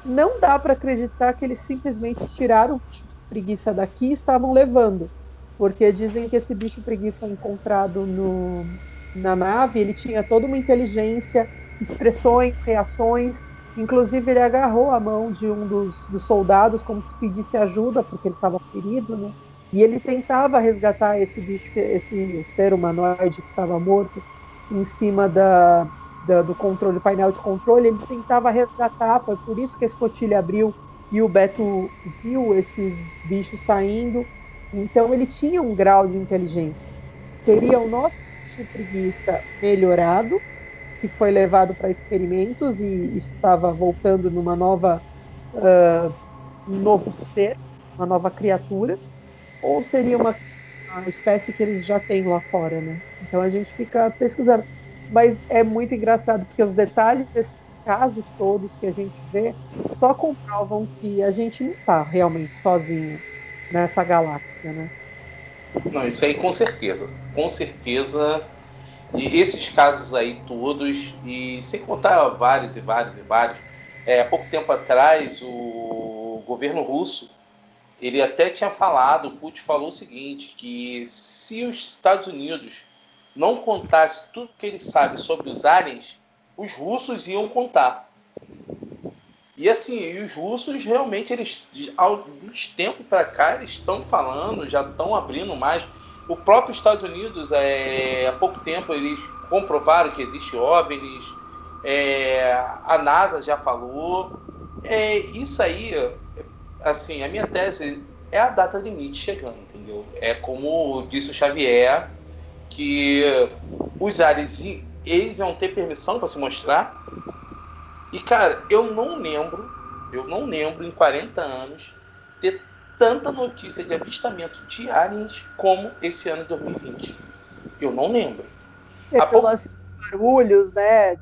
Não dá para acreditar que eles simplesmente tiraram o bicho preguiça daqui e estavam levando, porque dizem que esse bicho preguiça encontrado na nave, ele tinha toda uma inteligência, expressões, reações. Inclusive, ele agarrou a mão de um dos soldados como se pedisse ajuda, porque ele estava ferido, né? E ele tentava resgatar esse bicho, esse ser humanoide que estava morto, em cima do controle, painel de controle. Ele tentava resgatar, foi por isso que a escotilha abriu e o Beto viu esses bichos saindo. Então, ele tinha um grau de inteligência. Seria o nosso bicho preguiça melhorado, que foi levado para experimentos e estava voltando numa um novo ser, uma nova criatura, ou seria uma espécie que eles já têm lá fora, né? Então a gente fica pesquisando. Mas é muito engraçado, porque os detalhes desses casos todos que a gente vê só comprovam que a gente não está realmente sozinho nessa galáxia, né? Não, isso aí com certeza. Com certeza. E esses casos aí todos, e sem contar vários e vários e vários, há pouco tempo atrás o governo russo, ele até tinha falado, o Putin falou o seguinte, que se os Estados Unidos não contasse tudo que ele sabe sobre os aliens, os russos iam contar. E assim, os russos realmente, eles, de uns tempos para cá, eles estão falando, já estão abrindo mais. O próprio Estados Unidos, há pouco tempo, eles comprovaram que existe OVNIs, a NASA já falou. Isso aí, assim, a minha tese é a data limite chegando, entendeu? É como disse o Xavier, que os aliens, eles vão ter permissão para se mostrar. E, cara, eu não lembro em 40 anos ter tanta notícia de avistamento de aliens como esse ano de 2020. Eu não lembro. Pelos barulhos, né,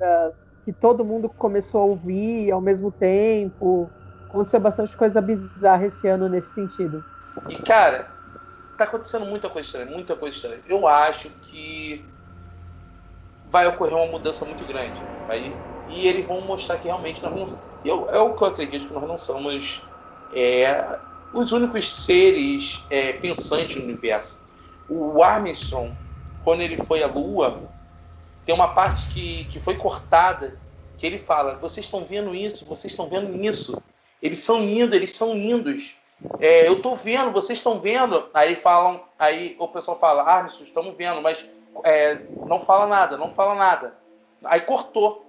que todo mundo começou a ouvir ao mesmo tempo. Aconteceu bastante coisa bizarra esse ano nesse sentido. E, cara, tá acontecendo muita coisa estranha, muita coisa estranha. Eu acho que vai ocorrer uma mudança muito grande. E eles vão mostrar que realmente nós não... É o que eu acredito, que nós não somos os únicos seres pensantes no universo. O Armstrong, quando ele foi à Lua, tem uma parte que foi cortada, que ele fala: vocês estão vendo isso, vocês estão vendo isso. Eles são lindos. Eu tô vendo, vocês estão vendo. Aí o pessoal fala: Armstrong, estamos vendo, mas não fala nada. Aí cortou.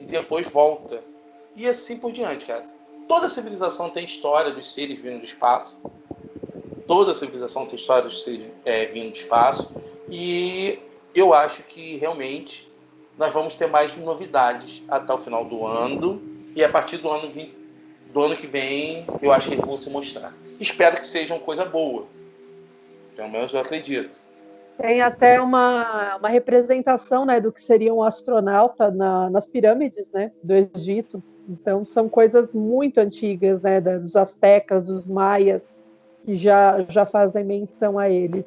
E depois volta. E assim por diante, cara. Toda civilização tem história dos seres vindo do espaço. Toda civilização tem história dos seres vindo do espaço. E eu acho que realmente nós vamos ter mais novidades até o final do ano. E a partir do ano que vem, eu acho que eles vão se mostrar. Espero que seja uma coisa boa. Pelo menos eu acredito. Tem até uma representação, né, do que seria um astronauta nas pirâmides, né, do Egito. Então, são coisas muito antigas, né, dos astecas, dos maias, que já fazem menção a eles.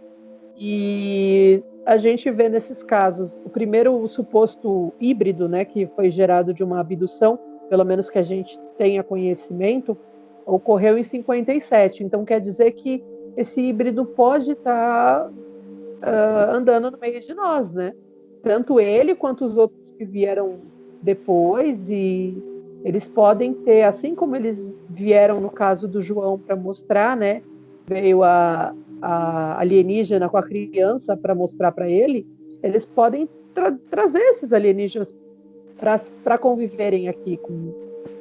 E a gente vê nesses casos, o primeiro suposto híbrido, né, que foi gerado de uma abdução, pelo menos que a gente tenha conhecimento, ocorreu em 57. Então, quer dizer que esse híbrido pode estar andando no meio de nós, né? Tanto ele quanto os outros que vieram depois, e eles podem ter, assim como eles vieram no caso do João para mostrar, né? Veio a alienígena com a criança para mostrar para ele, eles podem trazer esses alienígenas para conviverem aqui com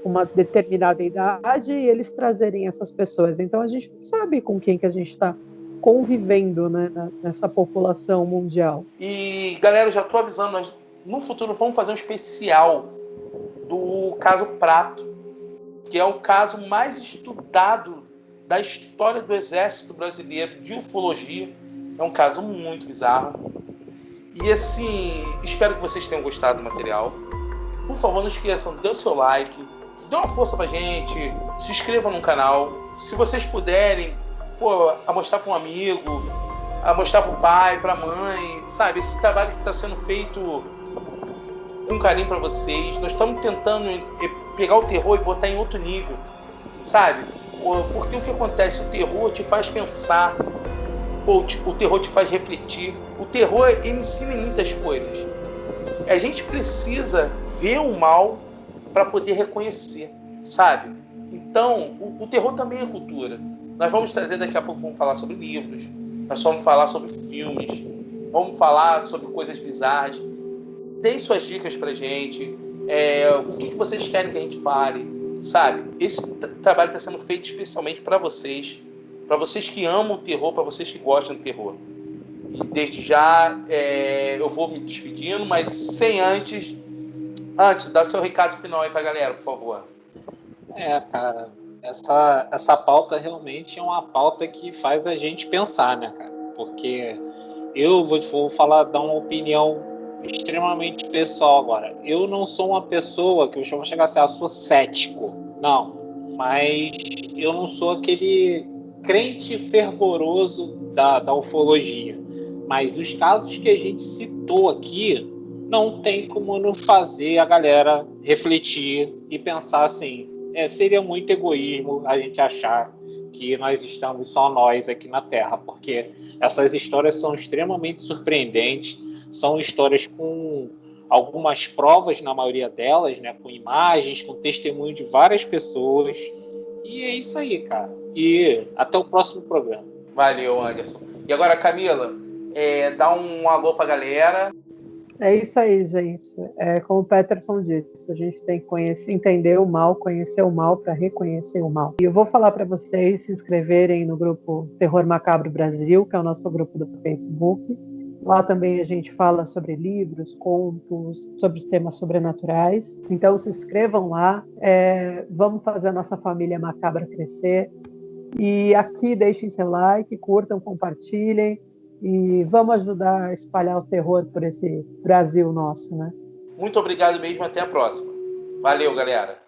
uma determinada idade e eles trazerem essas pessoas. Então a gente não sabe com quem que a gente está convivendo, né, nessa população mundial. E, galera, eu já estou avisando, nós no futuro vamos fazer um especial do caso Prato, que é o caso mais estudado da história do Exército Brasileiro de ufologia. É um caso muito bizarro. E, assim, espero que vocês tenham gostado do material. Por favor, não esqueçam, dê o seu like, dê uma força pra gente, se inscrevam no canal. Se vocês puderem, a mostrar para um amigo, a mostrar para o pai, para a mãe, sabe? Esse trabalho que está sendo feito com carinho para vocês. Nós estamos tentando pegar o terror e botar em outro nível, sabe? Porque o que acontece? O terror te faz pensar, o terror te faz refletir. O terror, ele ensina muitas coisas. A gente precisa ver o mal para poder reconhecer, sabe? Então, o terror também é cultura. Nós vamos trazer daqui a pouco, vamos falar sobre livros, nós vamos falar sobre filmes, vamos falar sobre coisas bizarras. Deem suas dicas pra gente, o que vocês querem que a gente fale, sabe? Esse trabalho está sendo feito especialmente para vocês que amam o terror, para vocês que gostam do terror. E desde já eu vou me despedindo, mas sem antes, dá o seu recado final aí pra galera, por favor. Cara, essa pauta realmente é uma pauta que faz a gente pensar, né, cara? Porque eu vou dar uma opinião extremamente pessoal agora. Eu não sou uma pessoa que eu vou chegar assim, eu sou cético. Não. Mas eu não sou aquele crente fervoroso da ufologia. Mas os casos que a gente citou aqui não tem como não fazer a galera refletir e pensar assim, seria muito egoísmo a gente achar que nós estamos só nós aqui na Terra, porque essas histórias são extremamente surpreendentes. São histórias com algumas provas, na maioria delas, né? Com imagens, com testemunho de várias pessoas. E é isso aí, cara. E até o próximo programa. Valeu, Anderson. E agora, Camila, dá um alô pra galera. É isso aí, gente. Como o Peterson disse, a gente tem que entender o mal, conhecer o mal para reconhecer o mal. E eu vou falar para vocês se inscreverem no grupo Terror Macabro Brasil, que é o nosso grupo do Facebook. Lá também a gente fala sobre livros, contos, sobre os temas sobrenaturais. Então se inscrevam lá, vamos fazer a nossa família macabra crescer. E aqui deixem seu like, curtam, compartilhem. E vamos ajudar a espalhar o terror por esse Brasil nosso, né? Muito obrigado mesmo, até a próxima. Valeu, galera.